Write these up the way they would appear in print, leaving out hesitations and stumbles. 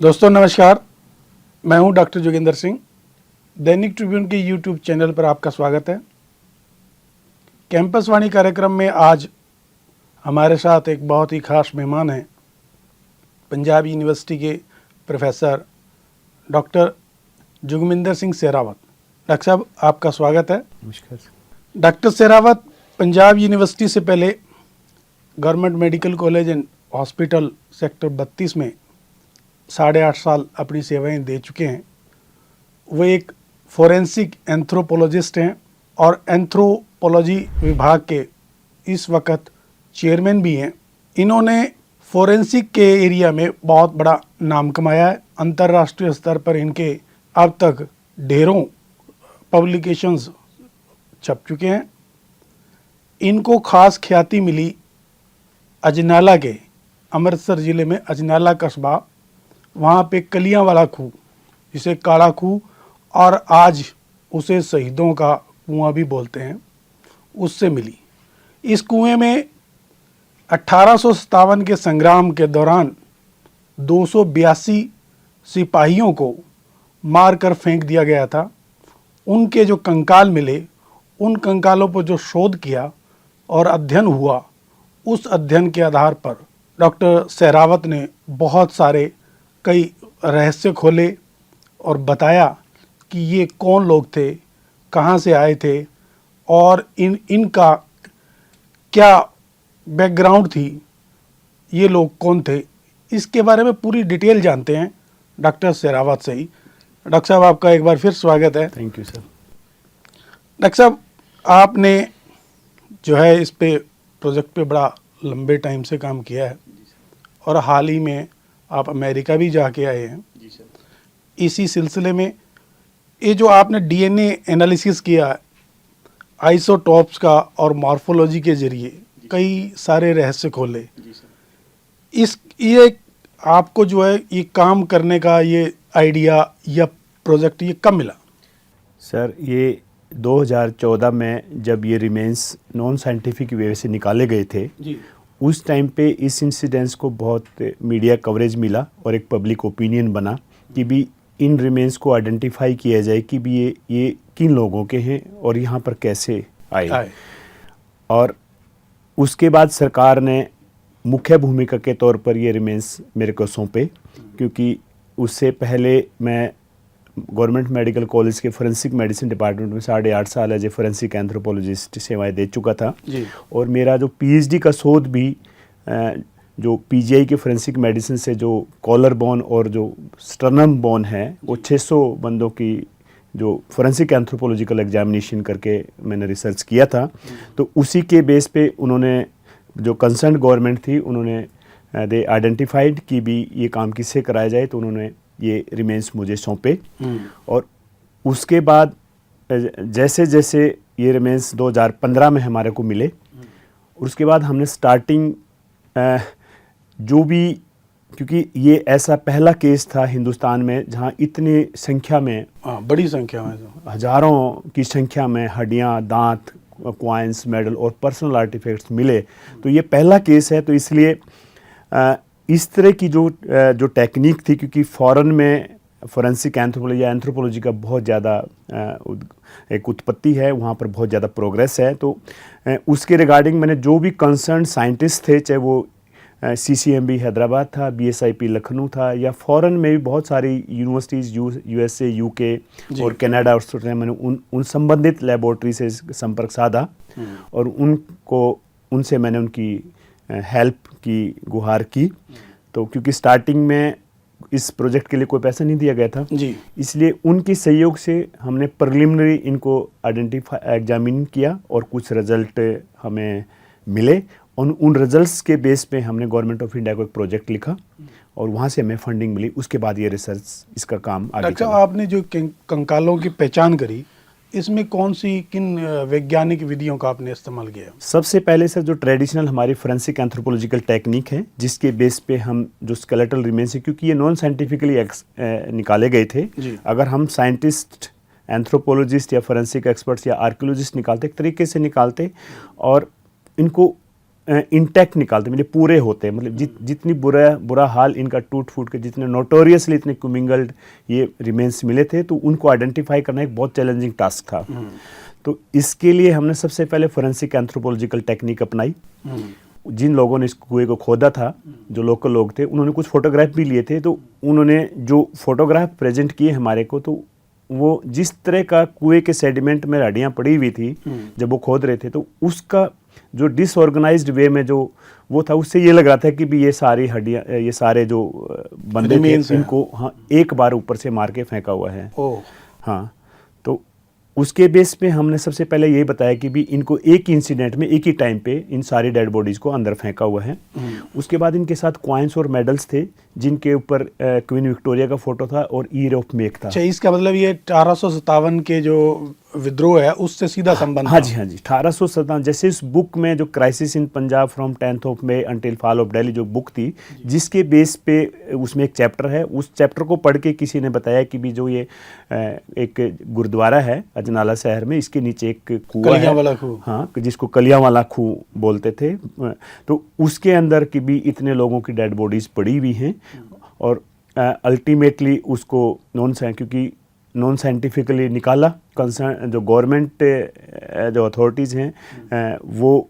दोस्तों नमस्कार, मैं हूं डॉक्टर जोगिंदर सिंह। दैनिक ट्रिब्यून के यूट्यूब चैनल पर आपका स्वागत है। कैंपस वाणी कार्यक्रम में आज हमारे साथ एक बहुत ही खास मेहमान हैं, पंजाब यूनिवर्सिटी के professor doctor Jogminder Singh Sehrawat. Doctor साहब, आपका स्वागत है। नमस्कार। डॉक्टर सेहरावत पंजाब यूनिवर्सिटी से पहले government medical college and hospital sector 32 में 8.5 साल अपनी सेवाएं दे चुके हैं। वो एक फोरेंसिक एंथ्रोपोलॉजिस्ट हैं और एंथ्रोपोलॉजी विभाग के इस वक्त चेयरमैन भी हैं। इन्होंने फोरेंसिक के एरिया में बहुत बड़ा नाम कमाया है। अंतर्राष्ट्रीय स्तर पर इनके अब तक ढेरों पब्लिकेशंस छप चुके हैं। इनको खास ख्याति मिली अजनाला के, अमृतसर ज़िले में अजनाला कस्बा, वहाँ पे कलियाँ वाला खूह, जिसे काला खूह और आज उसे शहीदों का कुआं भी बोलते हैं, उससे मिली। इस कुएं में 1857 के संग्राम के दौरान 282 सिपाहियों को मारकर फेंक दिया गया था। उनके जो कंकाल मिले, उन कंकालों पर जो शोध किया और अध्ययन हुआ, उस अध्ययन के आधार पर डॉक्टर सेहरावत ने बहुत सारे कई रहस्य खोले और बताया कि ये कौन लोग थे, कहाँ से आए थे और इनका क्या बैकग्राउंड थी, ये लोग कौन थे। इसके बारे में पूरी डिटेल जानते हैं डॉक्टर सेहरावत से ही। डॉक्टर साहब, आपका एक बार फिर स्वागत है। Thank you sir. डॉक्टर साहब, आपने जो है इस पे प्रोजेक्ट पे बड़ा लंबे टाइम से काम किया है और हाल ही में आप अमेरिका भी जाके आए हैं। जी सर। इसी सिलसिले में ये जो आपने डीएनए एनालिसिस किया, आइसोटॉप्स का और मॉर्फोलॉजी के जरिए कई सारे रहस्य खोले, जी सर। ये आपको जो है ये काम करने का ये आइडिया या प्रोजेक्ट ये कब मिला? सर, ये 2014 में जब ये रिमेन्स नॉन साइंटिफिक वे से निकाले गए थे जी, उस टाइम पे इस इंसिडेंस को बहुत मीडिया कवरेज मिला और एक पब्लिक ओपिनियन बना कि भी इन रिमेन्स को आइडेंटिफाई किया जाए कि भी ये किन लोगों के हैं और यहाँ पर कैसे आए। और उसके बाद सरकार ने मुख्य भूमिका के तौर पर ये रिमेन्स मेरे को सौंपे, क्योंकि उससे पहले मैं गवर्नमेंट मेडिकल कॉलेज के फोरेंसिक मेडिसिन डिपार्टमेंट में 8.5 साल एज ए फोरेंसिक एंथ्रोपोलॉजिस्ट सेवाएं दे चुका था जी। और मेरा जो पीएचडी का शोध भी जो पीजीआई के फोरेंसिक मेडिसिन से जो कॉलर बोन और जो स्टर्नम बोन है, वो 600 बंदों की जो फोरेंसिक एंथ्रोपोलॉजिकल एग्जामिनेशन करके मैंने रिसर्च किया था। तो उसी के बेस पे उन्होंने, जो कंसर्न गवर्नमेंट थी, उन्होंने दे आइडेंटिफाइड कि भी ये काम किससे कराया जाए, तो उन्होंने ये रिमेन्स मुझे सौंपे। और उसके बाद जैसे जैसे ये रिमेन्स 2015 में हमारे को मिले, उसके बाद हमने स्टार्टिंग जो भी, क्योंकि ये ऐसा पहला केस था हिंदुस्तान में जहाँ इतनी संख्या में, बड़ी संख्या में, हजारों की संख्या में हड्डियाँ, दांत, क्वाइंस, मेडल और पर्सनल आर्टिफैक्ट्स मिले। तो ये पहला केस है। तो इसलिए इस तरह की जो टेक्निक थी, क्योंकि फॉरेन में फोरेंसिक एंथ्रोपोलॉजी या एंथ्रोपोलॉजी का बहुत ज़्यादा एक उत्पत्ति है, वहाँ पर बहुत ज़्यादा प्रोग्रेस है। तो उसके रिगार्डिंग मैंने जो भी कंसर्न साइंटिस्ट थे, चाहे वो सीसीएमबी हैदराबाद था, बीएसआईपी लखनऊ था, या फॉरेन में भी बहुत सारी यूनिवर्सिटीज़ यूएसए, यूके और कनाडा और स्विट्जरलैंड, मैंने उन संबंधित लेबोरेटरी से संपर्क साधा और उनसे मैंने उनकी हेल्प की गुहार की। तो क्योंकि स्टार्टिंग में इस प्रोजेक्ट के लिए कोई पैसा नहीं दिया गया था जी, इसलिए उनके सहयोग से हमने प्रिलिमिनरी इनको आइडेंटिफाई, एग्जामिन किया और कुछ रिजल्ट हमें मिले। उन रिजल्ट्स के बेस पे हमने गवर्नमेंट ऑफ इंडिया को एक प्रोजेक्ट लिखा और वहाँ से हमें फंडिंग मिली। उसके बाद ये रिसर्च, इसका काम आगे डॉक्टर, चला। आपने जो कंकालों की पहचान करी, इसमें कौन सी, किन वैज्ञानिक विधियों का आपने इस्तेमाल किया? सबसे पहले सर, जो ट्रेडिशनल हमारी फोरेंसिक एंथ्रोपोलॉजिकल टेक्निक है, जिसके बेस पे हम जो स्केलेटल रिमेन्स है, क्योंकि ये नॉन साइंटिफिकली निकाले गए थे। अगर हम साइंटिस्ट, एंथ्रोपोलॉजिस्ट या फोरेंसिक एक्सपर्ट्स या आर्कियोलॉजिस्ट निकालते, एक तरीके से निकालते और इनको इंटैक्ट निकालते, मतलब पूरे होते, मतलब जितनी बुरा हाल इनका टूट फूट के, जितने नोटोरियसली इतने क्यूमिंगल्ड ये रिमेन्स मिले थे, तो उनको आइडेंटिफाई करना एक बहुत चैलेंजिंग टास्क था। तो इसके लिए हमने सबसे पहले फोरेंसिक एंथ्रोपोलॉजिकल टेक्निक अपनाई। जिन लोगों ने इस कुएं को खोदा था, जो लोकल लोग थे, उन्होंने कुछ फोटोग्राफ भी लिए थे। तो उन्होंने जो फोटोग्राफ प्रेजेंट किए हमारे को, तो वो जिस तरह का कुएं के सेडिमेंट में हड्डियाँ पड़ी हुई थी जब वो खोद रहे थे, तो उसका जो डिसऑर्गेनाइज्ड वे में जो वो था, उससे ये लग रहा था कि भी ये सारी हड्डियाँ, ये सारे जो बंदे थे, इनको हाँ एक बार ऊपर से मार के फेंका हुआ है। हाँ, तो उसके बेस पे हमने सबसे पहले यही बताया कि भी इनको एक इंसिडेंट में एक ही टाइम पे इन सारी डेड बॉडीज को अंदर फेंका हुआ है। उसके बाद इनके साथ कॉइन्स और मेडल्स थे, जिनके ऊपर क्वीन विक्टोरिया का फोटो था और ईयर ऑफ मेक था। अच्छा, इसका मतलब ये 1857 के जो विद्रोह है उससे सीधा संबंध? हाँ जी, हाँ जी, 1857। जैसे इस बुक में जो crisis in Punjab from 10th of मई अंटिल फॉल ऑफ दिल्ली जो बुक थी, जिसके बेस पे उसमें एक चैप्टर है, उस चैप्टर को पढ़ के किसी ने बताया कि भी जो ये एक गुरुद्वारा है अजनाला शहर में, इसके नीचे एक कुआं है, वाला खूह, हाँ, जिसको कलियां वाला खूह बोलते थे। तो उसके अंदर की भी इतने लोगों की डेड बॉडीज पड़ी हुई हैं, और अल्टीमेटली उसको क्योंकि नॉन साइंटिफिकली निकाला, कंसर्न जो गवर्नमेंट जो अथॉरिटीज़ हैं वो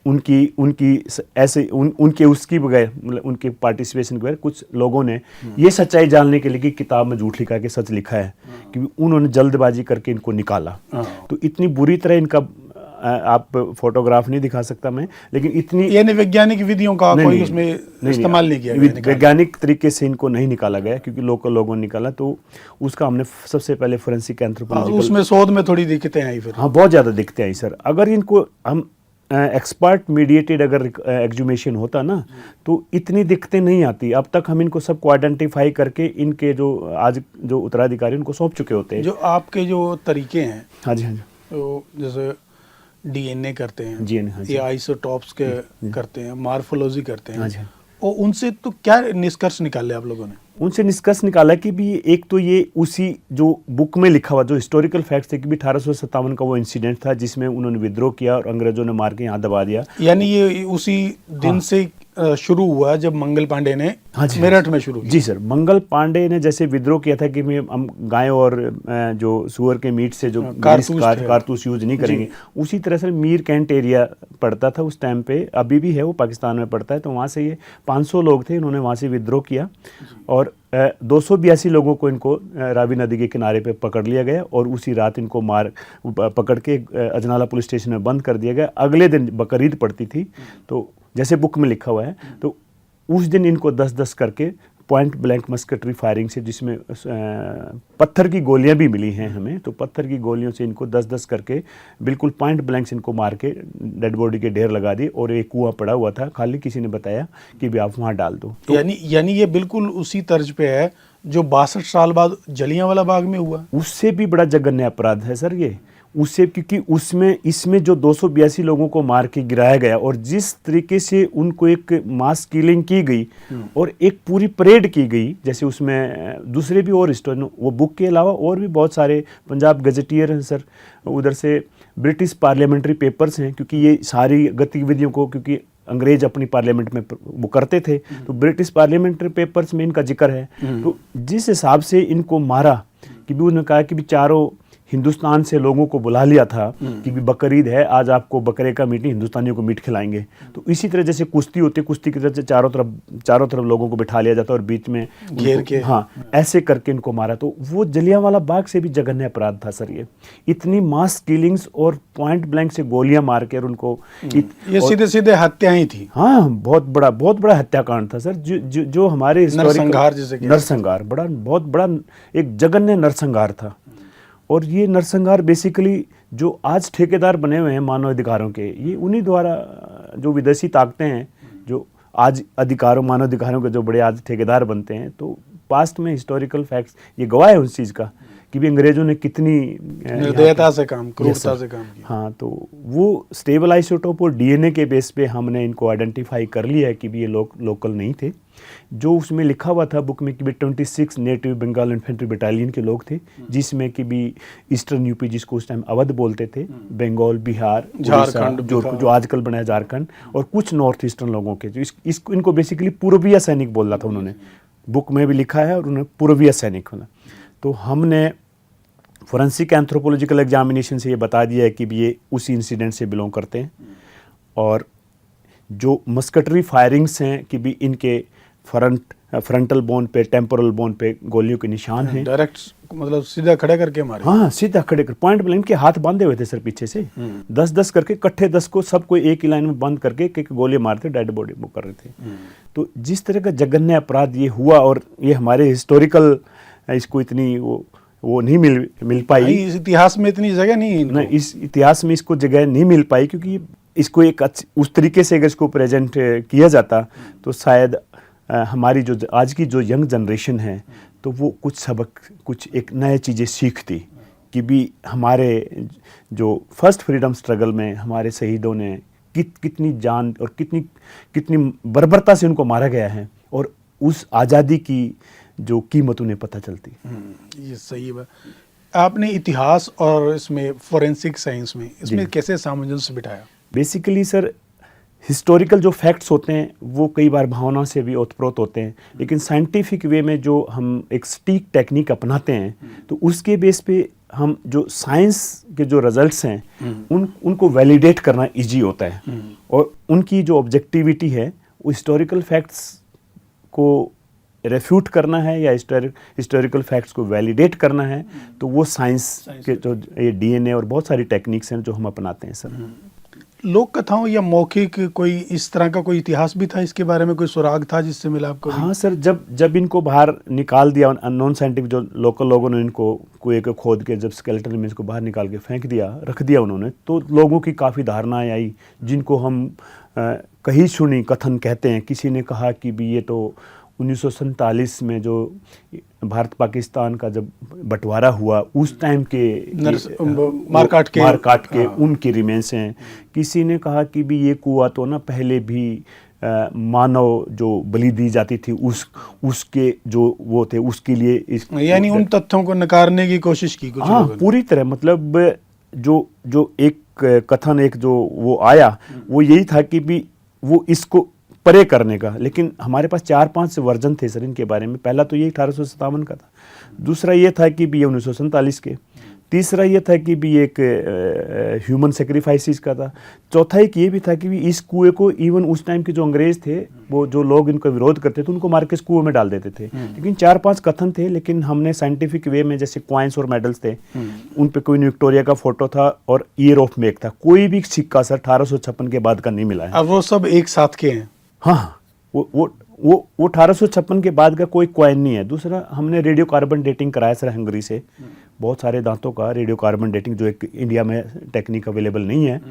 उनकी ऐसे उनके उसकी बगैर, मतलब उनके पार्टिसिपेशन के बगैर, कुछ लोगों ने ये सच्चाई जानने के लिए कि किताब में झूठ लिखा के सच लिखा है, कि उन्होंने जल्दबाजी करके इनको निकाला। तो इतनी बुरी तरह इनका आप फोटोग्राफ नहीं दिखा सकता मैं, लेकिन इतनी यानी वैज्ञानिक विधियों का कोई उसमें इस्तेमाल नहीं किया गया, वैज्ञानिक तरीके से इनको नहीं निकाला गया, क्योंकि लोकल लोगों ने निकाला। तो उसका हमने सबसे पहले फोरेंसिक एंथ्रोपोलॉजिकल, उसमें शोध में थोड़ी दिक्कतें आई फिर। हाँ, बहुत ज़्यादा दिक्कतें आई सर। अगर इनको हम एक्सपर्ट मीडिएटेड अगर एक्सह्यूमेशन होता ना, तो इतनी दिक्कतें नहीं आती। अब तक हम इनको सबको आइडेंटिफाई करके इनके जो आज जो उत्तराधिकारी उनको सौंप चुके होते हैं। जो आपके जो तरीके हैं, हाँ जी, हाँ जी, तो जैसे डीएनए करते हैं, जी, हाँ जी, या आइसोटॉप्स के करते हैं, मार्फोलॉजी करते हैं, हाँ जी, और उनसे तो क्या निष्कर्ष निकाले आप लोगों ने? उनसे निष्कर्ष निकाला कि भी एक तो ये उसी जो बुक में लिखा हुआ जो हिस्टोरिकल फैक्ट्स थे कि भी 1857 का वो इंसिडेंट था जिसमें उन्होंने विद्रोह किया और अंग्रेजों ने मार के यहाँ दबा दिया। यानी ये उसी दिन से शुरू हुआ जब मंगल पांडे ने मेरठ में शुरू किया? जी सर, मंगल पांडे ने जैसे विद्रोह किया था कि हम गाय और जो सुअर के मीट से जो कारतूस यूज नहीं करेंगे, उसी तरह से मीर कैंट एरिया पड़ता था उस टाइम पे, अभी भी है, वो पाकिस्तान में पड़ता है। तो वहाँ से ये 500 लोग थे, इन्होंने वहाँ से विद्रोह किया और 282 लोगों को इनको रावी नदी के किनारे पे पकड़ लिया गया और उसी रात इनको पकड़ के अजनाला पुलिस स्टेशन में बंद कर दिया गया। अगले दिन बकरीद पड़ती थी, तो जैसे बुक में लिखा हुआ है, तो उस दिन इनको 10-10 करके पॉइंट ब्लैंक मस्कटरी फायरिंग से, जिसमें पत्थर की गोलियां भी मिली हैं हमें, तो पत्थर की गोलियों से इनको 10-10 करके बिल्कुल पॉइंट ब्लैंक से इनको मार के डेड बॉडी के ढेर लगा दिए। और एक कुआं पड़ा हुआ था खाली, किसी ने बताया कि भी आप वहाँ डाल दो। तो यानी ये बिल्कुल उसी तर्ज पे है जो 62 साल बाद जलियांवाला बाग में हुआ। उससे भी बड़ा जघन्य अपराध है सर ये, उससे, क्योंकि इसमें जो 282 लोगों को मार के गिराया गया और जिस तरीके से उनको एक मास किलिंग की गई और एक पूरी परेड की गई, जैसे उसमें दूसरे भी और स्टोरी, वो बुक के अलावा और भी बहुत सारे पंजाब गजेटियर हैं सर, उधर से ब्रिटिश पार्लियामेंट्री पेपर्स हैं, क्योंकि ये सारी गतिविधियों को, क्योंकि अंग्रेज अपनी पार्लियामेंट में वो करते थे, तो ब्रिटिश पार्लियामेंट्री पेपर्स में इनका जिक्र है। तो जिस हिसाब से इनको मारा कि भी उन्होंने कहा कि भी चारों हिंदुस्तान से लोगों को बुला लिया था कि भी बकरीद है, आज आपको बकरे का मीट नहीं, हिंदुस्तानियों को मीट खिलाएंगे। तो इसी तरह जैसे कुश्ती होती है, कुश्ती की तरह से चारों तरफ लोगों को बिठा लिया जाता और बीच में घेर के, हाँ, ऐसे करके इनको मारा। तो वो जलियांवाला बाग से भी जघन्य अपराध था सर ये, इतनी मास किलिंग्स और पॉइंट ब्लैंक से गोलियां मार के उनको, ये सीधे सीधे हत्याएं ही थी। हाँ, बहुत बड़ा हत्याकांड था सर, जो हमारे नरसंहार, बहुत बड़ा एक जघन्य नरसंहार था। और ये नरसंहार बेसिकली जो आज ठेकेदार बने हुए हैं मानव अधिकारों के, ये उन्हीं द्वारा, जो विदेशी ताकतें हैं जो आज मानव अधिकारों के जो बड़े आज ठेकेदार बनते हैं, तो पास्ट में हिस्टोरिकल फैक्ट्स ये गवाह है उस चीज़ का कि भी अंग्रेजों ने कितनी निर्दयता से काम, क्रूरता से काम किया। हाँ, तो वो स्टेबल आइसोटोप और डीएनए के बेस पे हमने इनको आइडेंटिफाई कर लिया है कि भी ये लोकल नहीं थे। जो उसमें लिखा हुआ था बुक में कि भी 26 नेटिव बंगाल इन्फेंट्री बटालियन के लोग थे, जिसमें कि भी ईस्टर्न यूपी, जिसको उस टाइम अवध बोलते थे, बंगाल, बिहार, झारखंड, जो आजकल बना है झारखंड, और कुछ नॉर्थ ईस्टर्न लोगों के, जो इनको बेसिकली पूर्वीय सैनिक बोला था उन्होंने, बुक में भी लिखा है, और उन्होंने पूर्वीय सैनिक होना। तो हमने फोरेंसिक एंथ्रोपोलॉजिकल एग्जामिनेशन से ये बता दिया है कि भी ये उसी इंसिडेंट से बिलोंग करते हैं। और जो मस्कटरी फायरिंग्स हैं कि भी इनके फ्रंटल बोन पे, टेम्पोरल बोन पे गोलियों के निशान हैं। डायरेक्ट मतलब सीधा खड़े करके मारे। हाँ, सीधा खड़े कर, पॉइंट ब्लैंक के हाथ बांधे हुए थे सर पीछे से, 10-10 करके इकट्ठे 10 को सबको एक ही लाइन में बंद करके एक गोली मारते, डेड बॉडी वो कर रहे थे। तो जिस तरह का जघन्य अपराध ये हुआ, और ये हमारे हिस्टोरिकल इसको इतनी वो नहीं मिल पाई, इस इतिहास में इतनी जगह नहीं है, इस इतिहास में इसको जगह नहीं मिल पाई, क्योंकि इसको एक उस तरीके से अगर इसको प्रेजेंट किया जाता तो शायद हमारी जो आज की जो यंग जनरेशन है तो वो कुछ सबक, कुछ एक नए चीज़ें सीखती कि भी हमारे जो फर्स्ट फ्रीडम स्ट्रगल में हमारे शहीदों ने कितनी जान और कितनी बर्बरता से उनको मारा गया है, और उस आज़ादी की जो कीमत उन्हें पता चलती। ये सही बात। आपने इतिहास और इसमें फोरेंसिक साइंस में इसमें कैसे सामंजस्य बिठाया? बेसिकली सर, हिस्टोरिकल जो फैक्ट्स होते हैं वो कई बार भावना से भी ओतप्रोत होते हैं, लेकिन साइंटिफिक वे में जो हम एक सटीक टेक्निक अपनाते हैं तो उसके बेस पे हम जो साइंस के जो रिजल्ट्स हैं उनको वैलिडेट करना इजी होता है, और उनकी जो ऑब्जेक्टिविटी है वो हिस्टोरिकल फैक्ट्स को रेफ्यूट करना है या हिस्टोरिकल फैक्ट्स को वैलिडेट करना है, तो वो साइंस के जो ये डीएनए और बहुत सारी टेक्निक्स हैं जो हम अपनाते हैं सर। लोक कथाओं या मौखिक कोई इस तरह का कोई इतिहास भी था, इसके बारे में कोई सुराग था जिससे मिला आपको? हाँ सर, जब इनको बाहर निकाल दिया, अननोन साइंटिफिक जो लोकल लोगों ने इनको कुएं को खोद के जब स्केलेटन में इसको बाहर निकाल के फेंक दिया, रख दिया उन्होंने, तो लोगों की काफ़ी धारणाएं आई जिनको हम कही सुनी कथन कहते हैं। किसी ने कहा कि भी ये तो 1947 में जो भारत पाकिस्तान का जब बंटवारा हुआ उस टाइम के मारकाट के उनके रिमेन्स हैं। किसी ने कहा कि भी ये कुआं तो ना पहले भी मानव जो बलि दी जाती थी उसके जो वो थे उसके लिए, यानी उन तथ्यों को नकारने की कोशिश की कुछ। हाँ, पूरी तरह, मतलब जो एक कथन एक जो वो आया वो यही था कि भी वो इसको परे करने का। लेकिन हमारे पास 4-5 वर्जन थे सर इनके बारे में। पहला तो ये 1857 का था, दूसरा ये था कि भी ये 1947 के, तीसरा ये था कि भी एक ह्यूमन सेक्रीफाइसिस का था, चौथा एक ये भी था कि भी इस कुएं को इवन उस टाइम के जो अंग्रेज थे वो जो लोग इनका विरोध करते थे उनको मार के इस कुएं में डाल देते थे। लेकिन 4-5 कथन थे, लेकिन हमने साइंटिफिक वे में जैसे क्वाइंस और मेडल्स थे, उन पे क्वीन विक्टोरिया का फोटो था और ईयर ऑफ मेक था। कोई भी सिक्का सर 1856 के बाद का नहीं मिला है। अब वो सब एक साथ के हैं। हाँ, वो 1856 के बाद का कोई क्वाइन नहीं है। दूसरा, हमने रेडियो कार्बन डेटिंग कराया सर हंगरी से, बहुत सारे दांतों का रेडियो कार्बन डेटिंग, जो एक इंडिया में टेक्निक अवेलेबल नहीं है,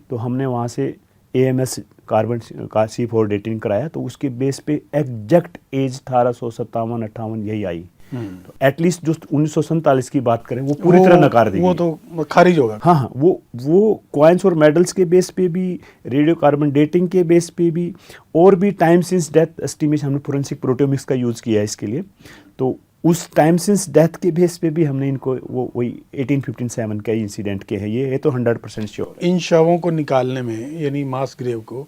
तो हमने वहाँ से AMS कार्बन का C4 डेटिंग कराया, तो उसके बेस पे एग्जैक्ट एज 1857-58 यही आई। तो एटलीस्ट जो 1947 की बात करें वो पूरी तरह नकार दी, वो तो खारिज होगा। हाँ, वो क्वाइंस और मेडल्स के बेस पे भी, रेडियो कार्बन डेटिंग के बेस पे भी, और भी टाइम सिंस डेथ एस्टिमेशन, हमने फोरेंसिक प्रोटियोमिक्स का यूज़ किया है इसके लिए। तो उस टाइम सिंस डेथ के बेस पे भी हमने इनको वही 1857 का इंसिडेंट के है, ये तो 100% श्योर है। इन शवों को निकालने में, यानी मास ग्रेव को,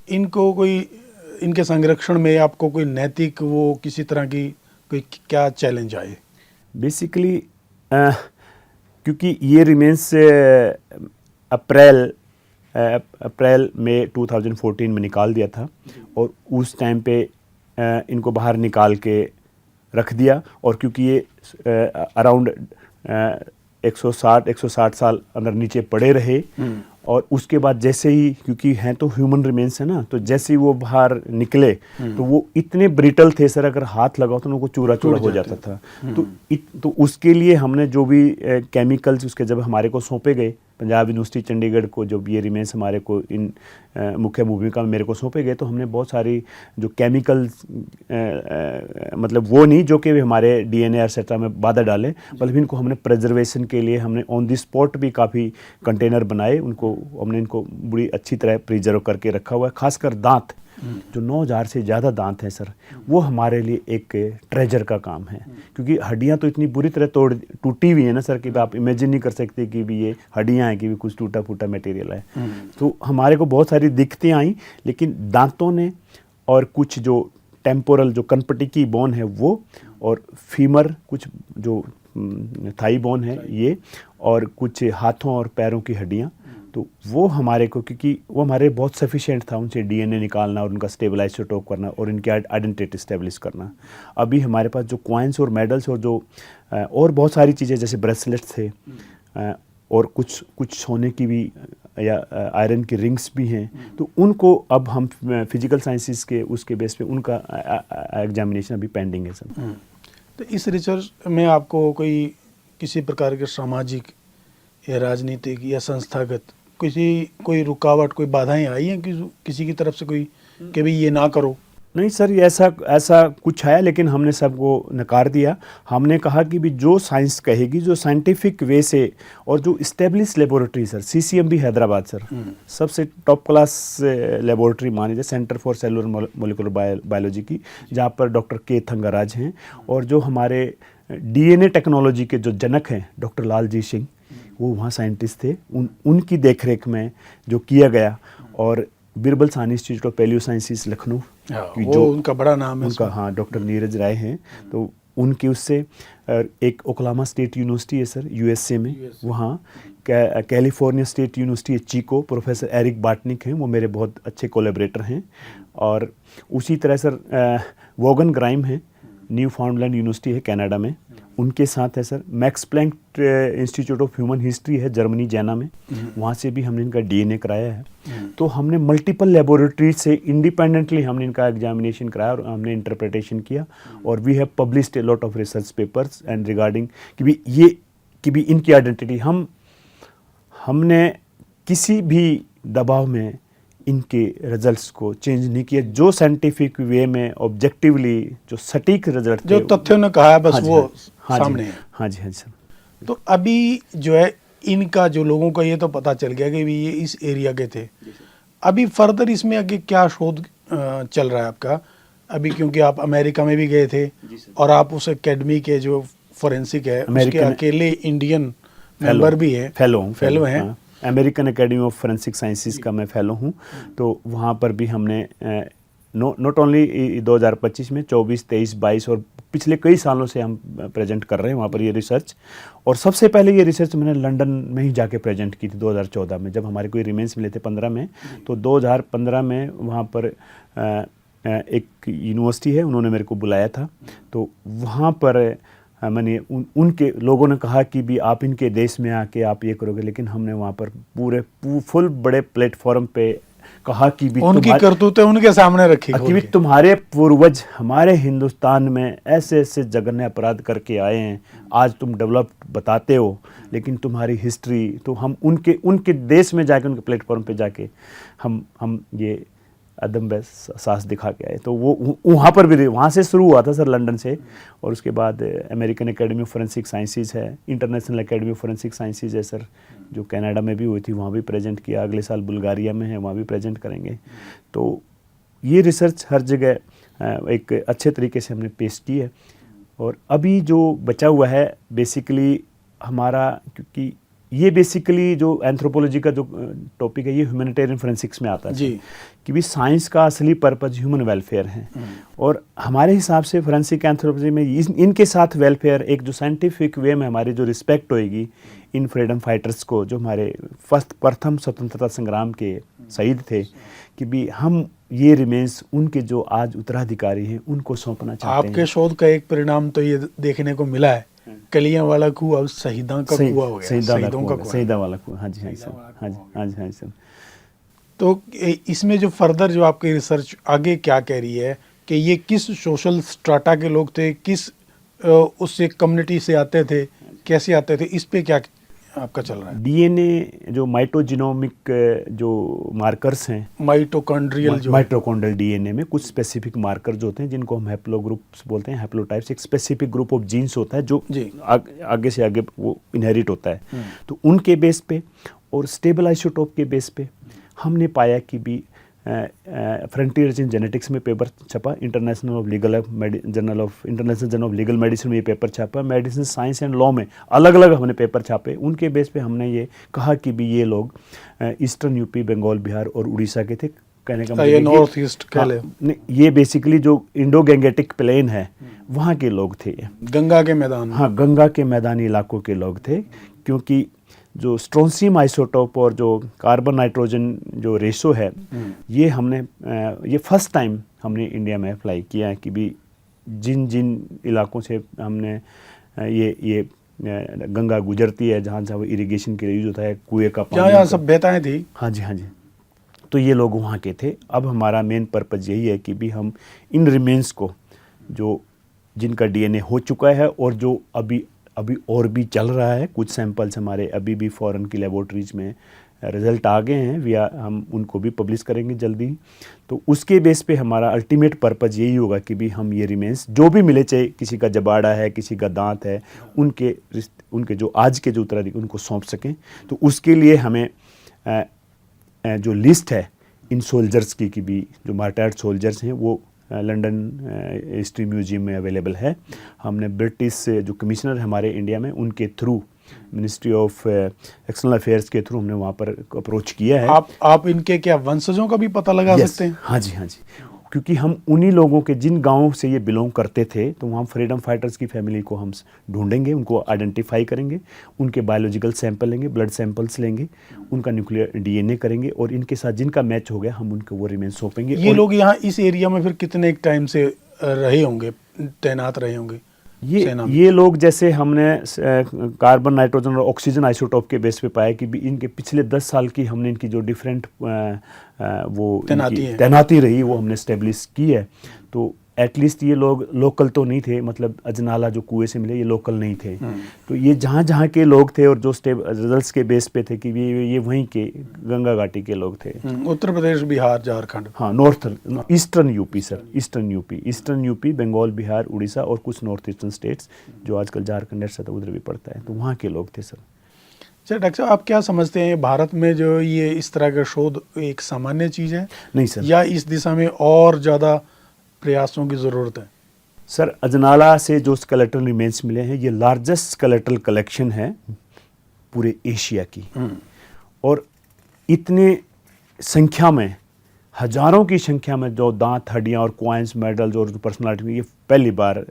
इनको कोई, इनके संरक्षण में आपको कोई नैतिक वो किसी तरह की कोई क्या चैलेंज आए? बेसिकली क्योंकि ये रिमेन्स अप्रैल में 2014 में निकाल दिया था, और उस टाइम पे इनको बाहर निकाल के रख दिया, और क्योंकि ये अराउंड 160 साल अंदर नीचे पड़े रहे, और उसके बाद जैसे ही, क्योंकि हैं तो ह्यूमन रिमेन्स है ना, तो जैसे ही वो बाहर निकले तो वो इतने ब्रिटल थे सर, अगर हाथ लगाओ तो उनको चूरा चूरा हो जाता था। तो उसके लिए हमने जो भी केमिकल्स उसके जब हमारे को सौंपे गए पंजाब यूनिवर्सिटी चंडीगढ़ को जब ये रिमेन्स हमारे को इन मुख्य भूमिका में मेरे को सौंपे गए, तो हमने बहुत सारी जो केमिकल्स मतलब वो नहीं जो कि हमारे डीएनए एक्सेट्रा में बाधा डाले, बल्कि इनको हमने प्रिजर्वेशन के लिए हमने ऑन द स्पॉट भी काफ़ी कंटेनर बनाए, उनको हमने इनको बड़ी अच्छी तरह प्रिजर्व करके रखा हुआ है। खासकर दांत, जो 9000 से ज़्यादा दांत हैं सर, वो हमारे लिए एक ट्रेजर का काम है, क्योंकि हड्डियां तो इतनी बुरी तरह टूटी हुई है ना सर कि आप इमेजिन नहीं कर सकते कि भी ये हड्डियां हैं कि भी कुछ टूटा फूटा मटेरियल है। तो हमारे को बहुत सारी दिक्कतें आई, लेकिन दांतों ने और कुछ जो टेम्पोरल जो कनपटी बोन है वो, और फीमर कुछ जो थाई बोन है ये, और कुछ हाथों और पैरों की हड्डियाँ, तो वो हमारे को, क्योंकि वो हमारे बहुत सफिशिएंट था उनसे डीएनए निकालना और उनका स्टेबलाइजोटोप करना और इनकी आइडेंटिटी स्टेब्लिश करना। अभी हमारे पास जो कॉइन्स और मेडल्स और जो और बहुत सारी चीज़ें जैसे ब्रेसलेट्स थे और कुछ सोने की भी या आयरन की रिंग्स भी हैं, तो उनको अब हम फिजिकल साइंसेस के उसके बेस पे उनका एग्जामिनेशन अभी पेंडिंग है सर। तो इस रिसर्च में आपको किसी प्रकार के सामाजिक या राजनीतिक या संस्थागत कोई रुकावट, कोई बाधाएं आई हैं किसी की तरफ से कोई कि भाई ये ना करो? नहीं सर, ये ऐसा कुछ है, लेकिन हमने सबको नकार दिया। हमने कहा कि भी जो साइंस कहेगी, जो साइंटिफिक वे से, और जो establish laboratory sir, CCMB Hyderabad sir सबसे टॉप क्लास लेबोरेटरी मानी जाए, centre for cellular molecular biology की, जहाँ पर डॉक्टर के थंगाराज हैं, और जो हमारे डीएनए टेक्नोलॉजी के जो जनक हैं डॉक्टर लालजीत सिंह, वो वहाँ साइंटिस्ट थे, उनकी देखरेख में जो किया गया। और Birbal Sahni institute of palaeosciences Lucknow की जो उनका बड़ा नाम है उनका, हाँ, डॉक्टर नीरज राय हैं, तो उनके उससे एक ओक्लाहोमा स्टेट यूनिवर्सिटी है सर यूएसए में, वहाँ कैलिफोर्निया स्टेट यूनिवर्सिटी है चिको, प्रोफेसर एरिक बाटनिक हैं, वो मेरे बहुत अच्छे कोलैबोरेटर हैं। और उसी तरह सर वोगन ग्राइम है, न्यू फाउंडलैंड यूनिवर्सिटी है कनाडा में, उनके साथ है sir Max Planck institute of human history है जर्मनी जैना में, वहाँ से भी हमने इनका डीएनए कराया है। तो हमने मल्टीपल लेबोरेटरी से इंडिपेंडेंटली हमने इनका एग्जामिनेशन कराया और हमने इंटरप्रिटेशन किया, और we have published a lot of research papers and regarding कि भी इनकी आइडेंटिटी हमने किसी भी दबाव में इनके रिजल्ट्स को चेंज नहीं किया। जो साइंटिफिक वे में ऑब्जेक्टिवली जो सटीक रिजल्ट जो तथ्यों ने कहा है बस हाँ वो हाँ सामने है। हाँ जी सर। तो अभी जो है इनका जो लोगों का ये तो पता चल गया कि भी ये इस एरिया के थे, अभी फर्दर इसमें आगे क्या शोध चल रहा है आपका अभी, क्योंकि आप अमेरिका में भी गए थे और आप उस एकेडमी के जो फोरेंसिक है उसके अकेले इंडियन मेंबर भी है, फेलो हैं। American academy of forensic sciences का मैं फेलो हूँ। तो वहाँ पर भी हमने नॉट ओनली 2025 में 24, 23, 22 और पिछले कई सालों से हम प्रेजेंट कर रहे हैं वहाँ पर ये रिसर्च। और सबसे पहले ये रिसर्च मैंने लंदन में ही जाके प्रेजेंट की थी 2014 में, जब हमारे कोई रिमेन्स मिले थे 15 में। तो 2015 में वहाँ पर एक यूनिवर्सिटी है, उन्होंने मेरे को बुलाया था। तो वहाँ पर मैंने उनके लोगों ने कहा कि भी आप इनके देश में आके आप ये करोगे, लेकिन हमने वहाँ पर पूरे फुल बड़े प्लेटफॉर्म पे कहा कि भी उनकी करतूतें उनके सामने रखी कि भी तुम्हारे पूर्वज हमारे हिंदुस्तान में ऐसे ऐसे जघन्य अपराध करके आए हैं, आज तुम डेवलप बताते हो, लेकिन तुम्हारी हिस्ट्री तो हम उनके देश में जाके उनके प्लेटफॉर्म पे जाके हम ये अदम साहस दिखा के आए। तो वो वहाँ पर भी वहाँ से शुरू हुआ था सर, लंदन से। और उसके बाद American academy of forensic sciences है, international academy of forensic sciences है सर, जो कनाडा में भी हुई थी, वहाँ भी प्रेजेंट किया। अगले साल बुल्गारिया में है, वहाँ भी प्रेजेंट करेंगे। तो ये रिसर्च हर जगह एक अच्छे तरीके से हमने पेश की है। और अभी जो बचा हुआ है बेसिकली हमारा, क्योंकि ये बेसिकली जो एंथ्रोपोलॉजी का जो टॉपिक है ये ह्यूमैनिटेरियन फोरेंसिक्स में आता है जी, कि भी साइंस का असली पर्पज ह्यूमन वेलफेयर है। और हमारे हिसाब से फोरेंसिक एंथ्रोपोलॉजी में इनके साथ वेलफेयर, एक जो साइंटिफिक वे में हमारी जो रिस्पेक्ट होएगी इन फ्रीडम फाइटर्स को, जो हमारे प्रथम स्वतंत्रता संग्राम के शहीद थे, कि भी हम ये रिमेन्स उनके जो आज उत्तराधिकारी हैं उनको सौंपना चाहते हैं। आपके शोध का एक परिणाम तो ये देखने को मिला है, कलियां वाला कुआं अब शहीदों का कुआं हो गया, शहीदा वाला कुआं। हाँ जी हाँ सर, हाँ जी हाँ सर। तो इसमें जो फर्दर जो आपकी रिसर्च आगे क्या कह रही है कि ये किस सोशल स्ट्राटा के लोग थे, किस उससे कम्युनिटी से आते थे, कैसे आते थे, इस पे क्या आपका चल रहा है? डीएनए जो माइटोजिनोमिक जो मार्कर्स हैं, माइटोकॉन्ड्रियल जो माइटोकॉन्ड्रियल डीएनए में कुछ स्पेसिफिक मार्कर जो होते हैं जिनको हम हैप्लो ग्रुप्स बोलते हैं, हैप्लोटाइप्स, एक स्पेसिफिक ग्रुप ऑफ जीन्स होता है जो जी। आगे से आगे वो इनहेरिट होता है। तो उनके बेस पे और स्टेबल आइसोटोप के बेस पे हमने पाया कि भी फ्रंटियर्स इन जेनेटिक्स में पेपर छपा, international journal of legal medicine में ये पेपर छापा, मेडिसिन साइंस एंड लॉ में अलग अलग हमने पेपर छापे। उनके बेस पे हमने ये कहा कि भी ये लोग ईस्टर्न यूपी, बंगाल, बिहार और उड़ीसा के थे। कहने का ये मतलब नॉर्थ ईस्ट कह ले, ये बेसिकली जो इंडो गैंगेटिक प्लेन है वहाँ के लोग थे, गंगा के मैदान। हाँ, गंगा के मैदानी इलाकों के लोग थे, क्योंकि जो स्ट्रोंसियम आइसोटोप और जो कार्बन नाइट्रोजन जो रेशो है ये हमने ये फर्स्ट टाइम हमने इंडिया में अप्लाई किया है कि भी जिन जिन इलाकों से हमने ये गंगा गुजरती है, जहाँ जहाँ वो इरिगेशन के लिए यूज होता है, कुएं का पानी, जहाँ सभ्यताएं थी। हाँ जी, हाँ जी, तो ये लोग वहाँ के थे। अब हमारा मेन पर्पज़ यही है कि भी हम इन रिमेन्स को, जो जिनका डीएनए हो चुका है और जो अभी और भी चल रहा है, कुछ सैंपल्स हमारे अभी भी फॉरेन की लेबोरेटरीज में रिजल्ट आ गए हैं, हम उनको भी पब्लिश करेंगे जल्दी। तो उसके बेस पे हमारा अल्टीमेट पर्पज़ यही होगा कि भी हम ये रिमेन्स जो भी मिले, चाहे किसी का जबाड़ा है, किसी का दांत है, उनके जो आज के जो उत्तराधिकारी उनको सौंप सकें। तो उसके लिए हमें जो लिस्ट है इन सोल्जर्स की कि भी जो मार्टायर्ड सोल्जर्स हैं वो लंदन हिस्ट्री म्यूजियम में अवेलेबल है। हमने ब्रिटिश जो कमिश्नर है हमारे इंडिया में, उनके through, ministry of external affairs के थ्रू हमने वहाँ पर अप्रोच किया है। आप इनके क्या वंशजों का भी पता लगा सकते हैं? हाँ जी, हाँ जी, क्योंकि हम उन्हीं लोगों के जिन गांवों से ये बिलोंग करते थे, तो वहाँ फ्रीडम फाइटर्स की फैमिली को हम ढूंढेंगे, उनको आइडेंटिफाई करेंगे, उनके बायोलॉजिकल सैंपल लेंगे, ब्लड सैंपल्स लेंगे, उनका न्यूक्लियर डीएनए करेंगे और इनके साथ जिनका मैच हो गया हम उनको वो रिमेन सौंपेंगे। ये लोग यहाँ इस एरिया में फिर कितने टाइम से रहे होंगे, तैनात रहे होंगे? ये लोग, जैसे हमने कार्बन, नाइट्रोजन और ऑक्सीजन आइसोटोप के बेस पे पाया कि भी इनके पिछले 10 साल की हमने इनकी जो डिफरेंट वो तैनाती रही वो हमने स्टेब्लिश की है। तो एटलीस्ट ये लोग लोकल तो नहीं थे, मतलब अजनाला जो कुएं से मिले ये लोकल नहीं थे। तो ये जहाँ जहाँ के लोग थे और जो रिजल्ट्स के बेस पे थे कि ये वहीं के गंगा घाटी के लोग थे। उत्तर प्रदेश, बिहार, झारखंड, हाँ, eastern UP sir, eastern UP, Bengal, Bihar, Orissa और कुछ नॉर्थ ईस्टर्न स्टेट्स जो आजकल झारखंड ऐसा उधर भी पड़ता है, तो वहाँ के लोग थे सर। अच्छा डॉक्टर साहब, आप क्या समझते हैं भारत में जो ये इस तरह का शोध एक सामान्य चीज़ है? नहीं सर, या इस दिशा में और ज़्यादा प्रयासों की ज़रूरत है? सर, अजनाला से जो स्केलेटल रिमेन्स मिले हैं ये लार्जेस्ट स्केलेटल कलेक्शन है पूरे एशिया की, और इतने संख्या में, हजारों की संख्या में जो दांत, हड्डियां और क्वाइंस, मेडल्स और पर्सनालिटी, ये पहली बार,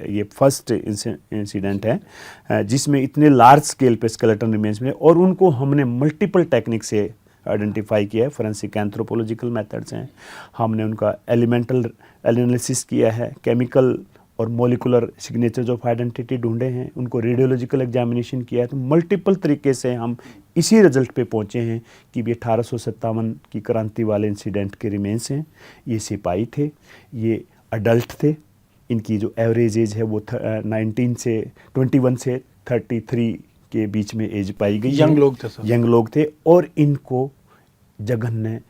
ये फर्स्ट इंसिडेंट है जिसमें इतने लार्ज स्केल पे स्केलेटल रिमेन्स मिले और उनको हमने मल्टीपल टेक्निक से आइडेंटिफाई किया है। फोरेंसिक एंथ्रोपोलॉजिकल मेथड्स हैं, हमने उनका एलिमेंटल एनालिसिस किया है, केमिकल और मोलिकुलर सिग्नेचर्स ऑफ आइडेंटिटी ढूंढे हैं, उनको रेडियोलॉजिकल एग्जामिनेशन किया है। तो मल्टीपल तरीके से हम इसी रिजल्ट पे पहुंचे हैं कि ये 1857 की क्रांति वाले इंसिडेंट के रिमेन्स हैं। ये सिपाही थे, ये अडल्ट थे, इनकी जो एवरेज एज है वो 21 से 33 के बीच में एज पाई गई। यंग लोग थे सर, यंग लोग थे, और इनको जघन्य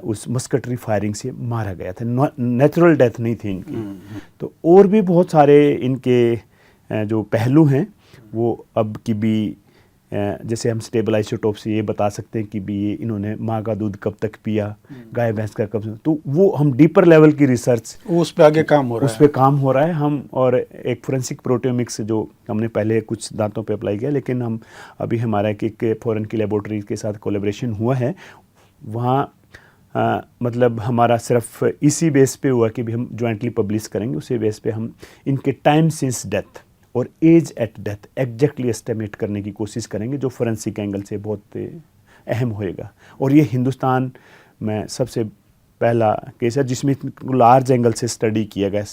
उस मस्कटरी फायरिंग से मारा गया था, नेचुरल डेथ नहीं थी इनकी। तो और भी बहुत सारे इनके जो पहलू हैं वो अब की भी, जैसे हम स्टेबल आइसोटोप से ये बता सकते हैं कि भी ये इन्होंने माँ का दूध कब तक पिया, गाय भैंस का कब, तो वो हम डीपर लेवल की रिसर्च उस पे आगे काम हो रहा है, उस पे काम हो रहा है। हम और एक फोरेंसिक प्रोटियोमिक्स जो हमने पहले कुछ दांतों पे अप्लाई किया, लेकिन हम अभी हमारा एक फॉरेन की लेबोरेटरी के साथ कोलेब्रेशन हुआ है, वहाँ मतलब हमारा सिर्फ इसी बेस पे हुआ कि भी हम जॉइंटली पब्लिश करेंगे, उसी बेस पे हम इनके टाइम सिंस डेथ और age at death exactly estimate करने की कोशिश करेंगे, जो फोरेंसिक एंगल से बहुत अहम होएगा। और ये हिंदुस्तान में सबसे पहला केस है जिसमें लार्ज एंगल से स्टडी किया गया,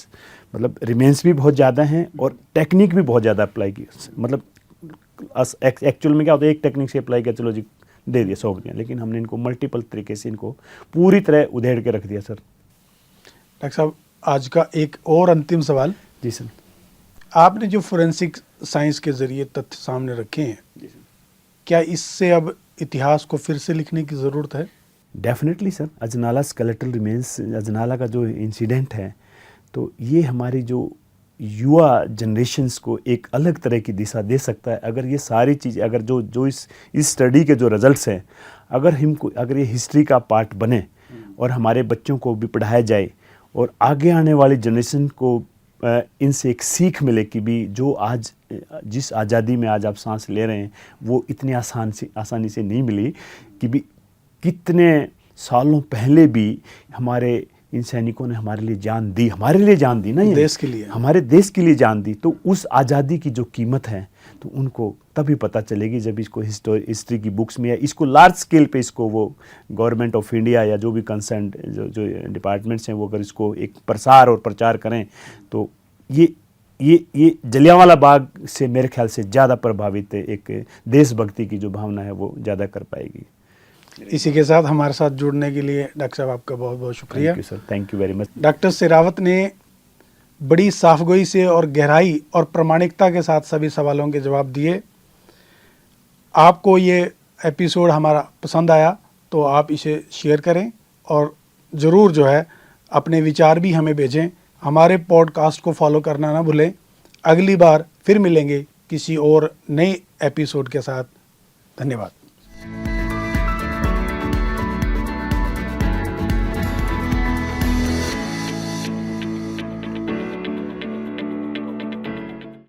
मतलब रिमेन्स भी बहुत ज़्यादा हैं और टेक्निक भी बहुत ज़्यादा अप्लाई की। मतलब एक्चुअल में क्या होता है, एक टेक्निक से अप्लाई किया, चलो जी दे दिया, सौंप दिया, लेकिन हमने इनको मल्टीपल तरीके से इनको पूरी तरह उधेड़ के रख दिया सर। डॉक्टर साहब, आज का एक और अंतिम सवाल। जी सर। आपने जो फोरेंसिक साइंस के ज़रिए तथ्य सामने रखे हैं, क्या इससे अब इतिहास को फिर से लिखने की ज़रूरत है? Definitely sir, Ajnala skeletal remains, Ajnala का जो इंसिडेंट है, तो ये हमारी जो युवा जनरेशन्स को एक अलग तरह की दिशा दे सकता है। अगर ये सारी चीज़, अगर जो इस स्टडी के जो रिजल्ट्स हैं, अगर ये हिस्ट्री का पार्ट बने और हमारे बच्चों को भी पढ़ाया जाए और आगे आने वाली जनरेशन को इनसे एक सीख मिले कि भी जो आज जिस आज़ादी में आज आप सांस ले रहे हैं वो इतनी आसानी से नहीं मिली, कि भी कितने सालों पहले भी हमारे इन सैनिकों ने हमारे लिए जान दी, हमारे लिए जान दी ना, ये देश के लिए, हमारे देश के लिए जान दी। तो उस आज़ादी की जो कीमत है तो उनको तभी पता चलेगी जब इसको हिस्ट्री की बुक्स में, या इसको लार्ज स्केल पे इसको वो गवर्नमेंट ऑफ इंडिया या जो भी कंसर्न जो डिपार्टमेंट्स हैं वो अगर इसको एक प्रसार और प्रचार करें, तो ये जलियांवाला बाग से मेरे ख्याल से ज़्यादा प्रभावित है, एक देशभक्ति की जो भावना है वो ज़्यादा कर पाएगी। इसी के साथ हमारे साथ जुड़ने के लिए डॉक्टर साहब आपका बहुत बहुत शुक्रिया। Thank you sir, thank you very much. Doctor Sherawat ने बड़ी साफगोई से और गहराई और प्रामाणिकता के साथ सभी सवालों के जवाब दिए। आपको ये एपिसोड हमारा पसंद आया तो आप इसे शेयर करें और ज़रूर जो है अपने विचार भी हमें भेजें। हमारे पॉडकास्ट को फॉलो करना ना भूलें। अगली बार फिर मिलेंगे किसी और नए एपिसोड के साथ। धन्यवाद।